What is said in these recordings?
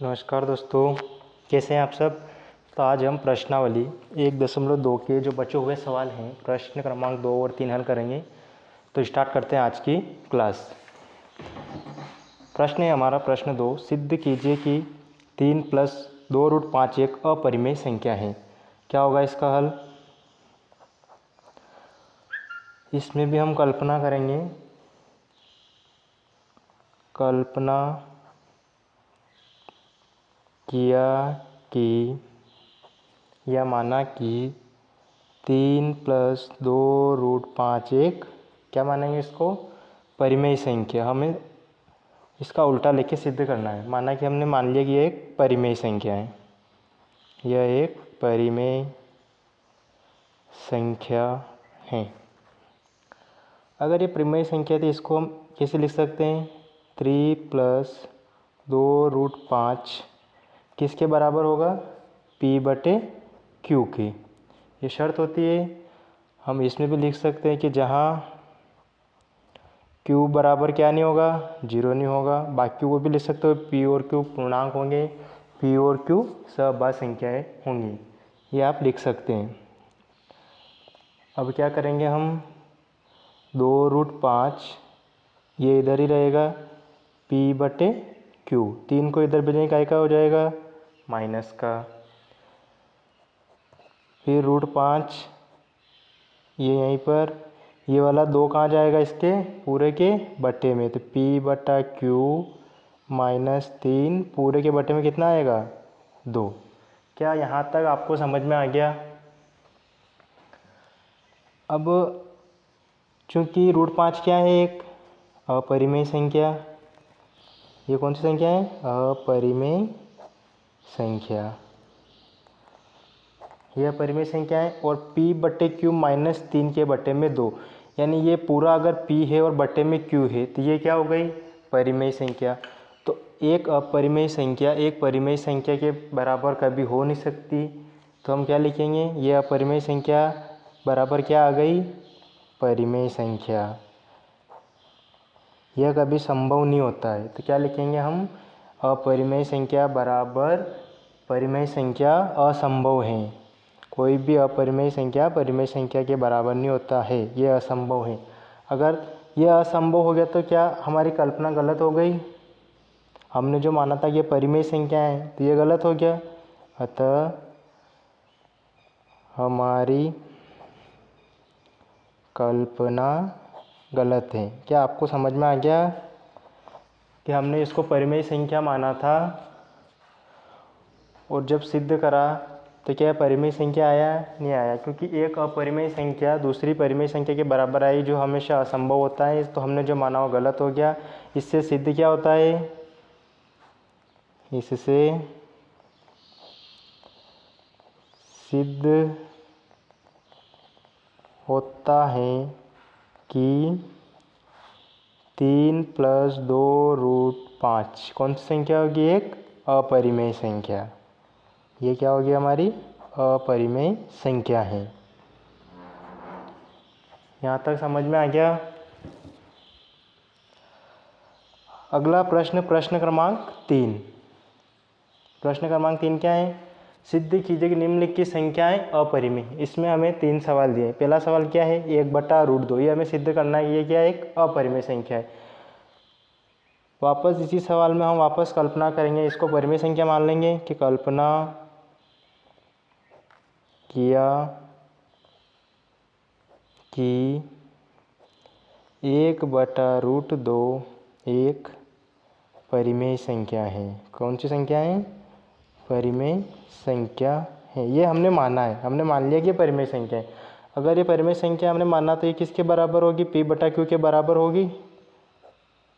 नमस्कार दोस्तों, कैसे हैं आप सब। तो आज हम प्रश्नावली 1.2 के जो बचे हुए सवाल हैं प्रश्न क्रमांक 2 और 3 हल करेंगे। तो स्टार्ट करते हैं आज की क्लास। प्रश्न है हमारा प्रश्न 2, सिद्ध कीजिए कि 3 + 2√5 एक अपरिमेय संख्या है। क्या होगा इसका हल। इसमें भी हम कल्पना करेंगे। कल्पना किया कि या माना कि 3 + 2√5 एक क्या मानेंगे इसको परिमेय संख्या। हमें इसका उल्टा लेके सिद्ध करना है। माना कि हमने मान लिया कि यह एक परिमेय संख्या है, यह एक परिमेय संख्या है। अगर ये परिमेय संख्या है तो इसको हम कैसे लिख सकते हैं। 3 + 2√5 किसके बराबर होगा, P/Q के। ये शर्त होती है। हम इसमें भी लिख सकते हैं कि जहाँ Q बराबर क्या नहीं होगा, 0 नहीं होगा। बाकी वो भी लिख सकते हो, P और Q पूर्णांक होंगे, P और Q सहभाज्य संख्याएं होंगी। ये आप लिख सकते हैं। अब क्या करेंगे हम, 2√5 ये इधर ही रहेगा, P/Q 3 को इधर भेजेंगे का हो जाएगा माइनस का। फिर √5 ये यहीं पर, ये वाला 2 कहाँ जाएगा, इसके पूरे के बट्टे में। तो P/Q -3 पूरे के बट्टे में कितना आएगा, 2। क्या यहाँ तक आपको समझ में आ गया। अब चूँकि √5 क्या है, एक अपरिमेय संख्या। ये कौन सी संख्या है, अपरिमेय संख्या। यह परिमेय संख्या है और P/Q -3 के बट्टे में 2, यानी ये पूरा अगर P है और बट्टे में Q है तो ये क्या हो गई, परिमेय संख्या। तो एक अपरिमेय संख्या एक परिमेय संख्या के बराबर कभी हो नहीं सकती। तो हम क्या लिखेंगे, ये अपरिमेय संख्या बराबर क्या आ गई, परिमेय संख्या। यह कभी संभव नहीं होता है। तो क्या लिखेंगे हम, अपरिमेय संख्या बराबर परिमेय संख्या असंभव है। कोई भी अपरिमेय संख्या परिमेय संख्या के बराबर नहीं होता है, ये असंभव है। अगर यह असंभव हो गया तो क्या हमारी कल्पना गलत हो गई। हमने जो माना था कि ये परिमेय संख्या है तो ये गलत हो गया। अतः हमारी कल्पना गलत है। क्या आपको समझ में आ गया कि हमने इसको परिमेय संख्या माना था और जब सिद्ध करा तो क्या परिमेय संख्या आया, नहीं आया। क्योंकि एक अपरिमेय संख्या दूसरी परिमेय संख्या के बराबर आई, जो हमेशा असंभव होता है। तो हमने जो माना वो गलत हो गया। इससे सिद्ध क्या होता है, इससे सिद्ध होता है कि 3 + 2√5 कौन सी संख्या होगी, एक अपरिमेय संख्या। ये क्या होगी, हमारी अपरिमेय संख्या है। यहाँ तक समझ में आ गया। अगला प्रश्न, प्रश्न क्रमांक 3। प्रश्न क्रमांक 3 क्या है, सिद्ध कीजिए कि निम्नलिखित संख्याएं अपरिमेय। इसमें हमें 3 सवाल दिए। पहला सवाल क्या है, 1/√2। ये हमें सिद्ध करना है, ये क्या है, एक अपरिमेय संख्या है। वापस इसी सवाल में हम वापस कल्पना करेंगे, इसको परिमेय संख्या मान लेंगे कि कल्पना किया कि 1/√2 एक परिमेय संख्या है। कौन सी संख्या है, परिमेय संख्या है। ये हमने माना है, हमने मान लिया कि परिमेय संख्या है। अगर ये परिमेय संख्या हमने माना तो ये किसके बराबर होगी, P/Q के बराबर होगी।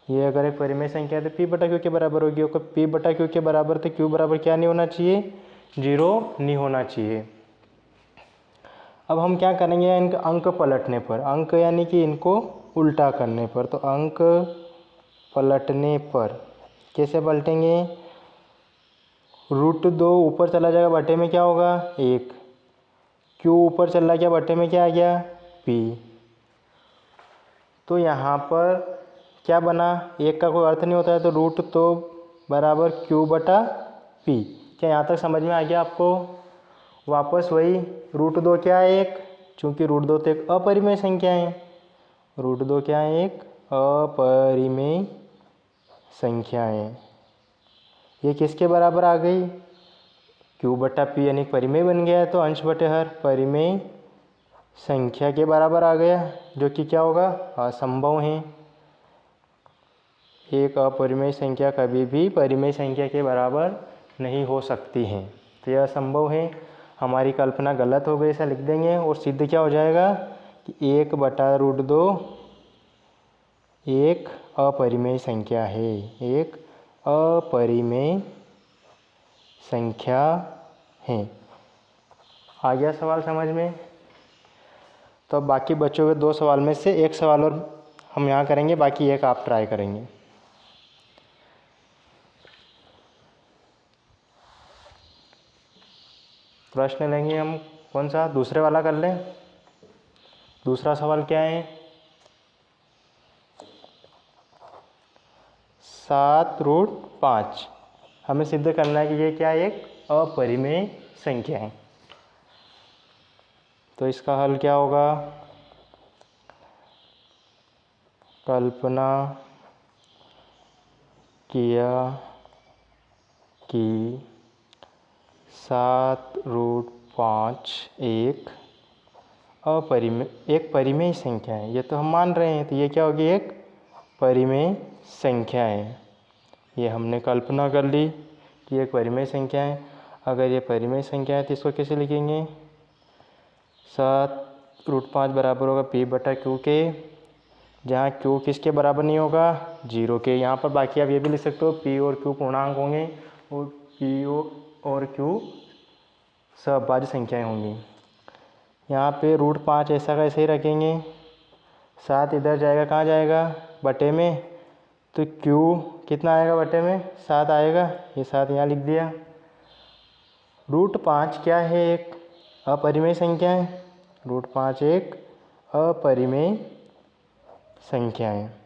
ये अगर एक परिमेय संख्या है तो P/Q के बराबर होगी। और P/Q के बराबर तो Q बराबर क्या नहीं होना चाहिए, 0 नहीं होना चाहिए। अब हम क्या करेंगे, इनका अंक पलटने पर, अंक यानी कि इनको उल्टा करने पर। तो अंक पलटने पर कैसे पलटेंगे, √2 ऊपर चला जाएगा, बटे में क्या होगा, 1। Q ऊपर चला गया, बटे में क्या आ गया, P। तो यहाँ पर क्या बना, 1 का कोई अर्थ नहीं होता है। तो √2 बराबर Q/2 p। क्या यहाँ तक समझ में आ गया आपको? वापस वही √2 क्या है एक, चूँकि √2 तो एक अपरिमेय संख्या है, √2 क्या है एक अपरिमेय संख्या है। ये किसके बराबर आ गई? q/p यानी परिमेय बन गया है, तो अंश बटे हर परिमेय संख्या के बराबर आ गया, जो कि क्या होगा? असंभव है। एक अपरिमेय संख्या कभी भी परिमेय संख्या के बराबर नहीं हो सकती है, तो यह असंभव है। हमारी कल्पना गलत हो गई, ऐसा लिख देंगे और सिद्ध क्या हो जाएगा कि 1/√2 एक अपरिमेय संख्या है, एक अपरिमेय संख्या है। आ गया सवाल समझ में? तो अब बाकी बच्चों के 2 सवाल में से एक सवाल और हम यहाँ करेंगे, बाकी एक आप ट्राई करेंगे। प्रश्न लेंगे हम कौन सा? दूसरे वाला कर लें। दूसरा सवाल क्या है? 7√5 हमें सिद्ध करना है कि ये क्या है? एक अपरिमेय संख्या है। तो इसका हल क्या होगा? कल्पना किया कि 7√5 एक परिमेय संख्या है। ये तो हम मान रहे हैं, तो ये क्या होगी? एक परिमेय संख्या है। ये हमने कल्पना कर ली कि एक परिमेय संख्या है। अगर ये परिमेय संख्या है तो इसको कैसे लिखेंगे? 7√5 बराबर होगा p/q के, जहाँ q किसके बराबर नहीं होगा? 0 के। यहाँ पर बाकी आप ये भी लिख सकते हो p और q पूर्णांक होंगे और p और q सहभाज्य संख्याएं होंगी। यहाँ पे √5 ऐसा का ऐसे ही रखेंगे, 7 इधर जाएगा, कहाँ जाएगा? बटे में, तो q कितना आएगा बटे में? 7 आएगा, ये 7 यहाँ लिख दिया। √5 क्या है? एक अपरिमेय संख्या है। √5 एक अपरिमेय संख्या है,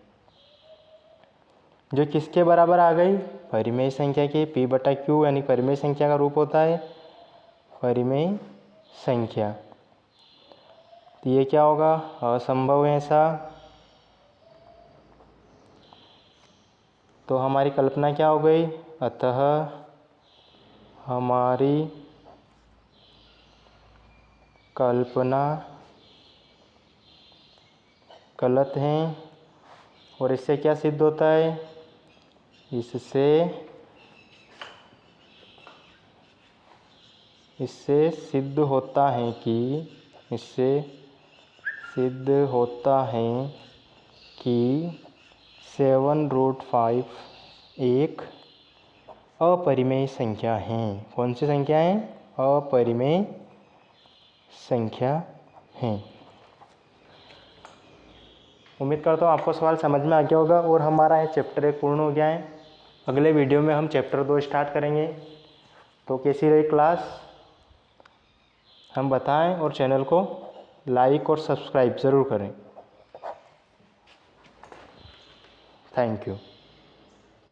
जो किसके बराबर आ गई? परिमेय संख्या के। p/q यानी परिमेय संख्या का रूप होता है परिमेय संख्या। तो ये क्या होगा? असंभव है ऐसा। तो हमारी कल्पना क्या हो गई? अतः हमारी कल्पना गलत है। और इससे क्या सिद्ध होता है? इससे सिद्ध होता है कि 7√5 एक अपरिमेय संख्या है। कौन सी संख्या है? अपरिमेय संख्या है। उम्मीद करता हूँ आपको सवाल समझ में आ गया होगा और हमारा ये चैप्टर 1 पूर्ण हो गया है। अगले वीडियो में हम चैप्टर 2 स्टार्ट करेंगे। तो कैसी रही क्लास हम बताएं और चैनल को लाइक और सब्सक्राइब ज़रूर करें। Thank you.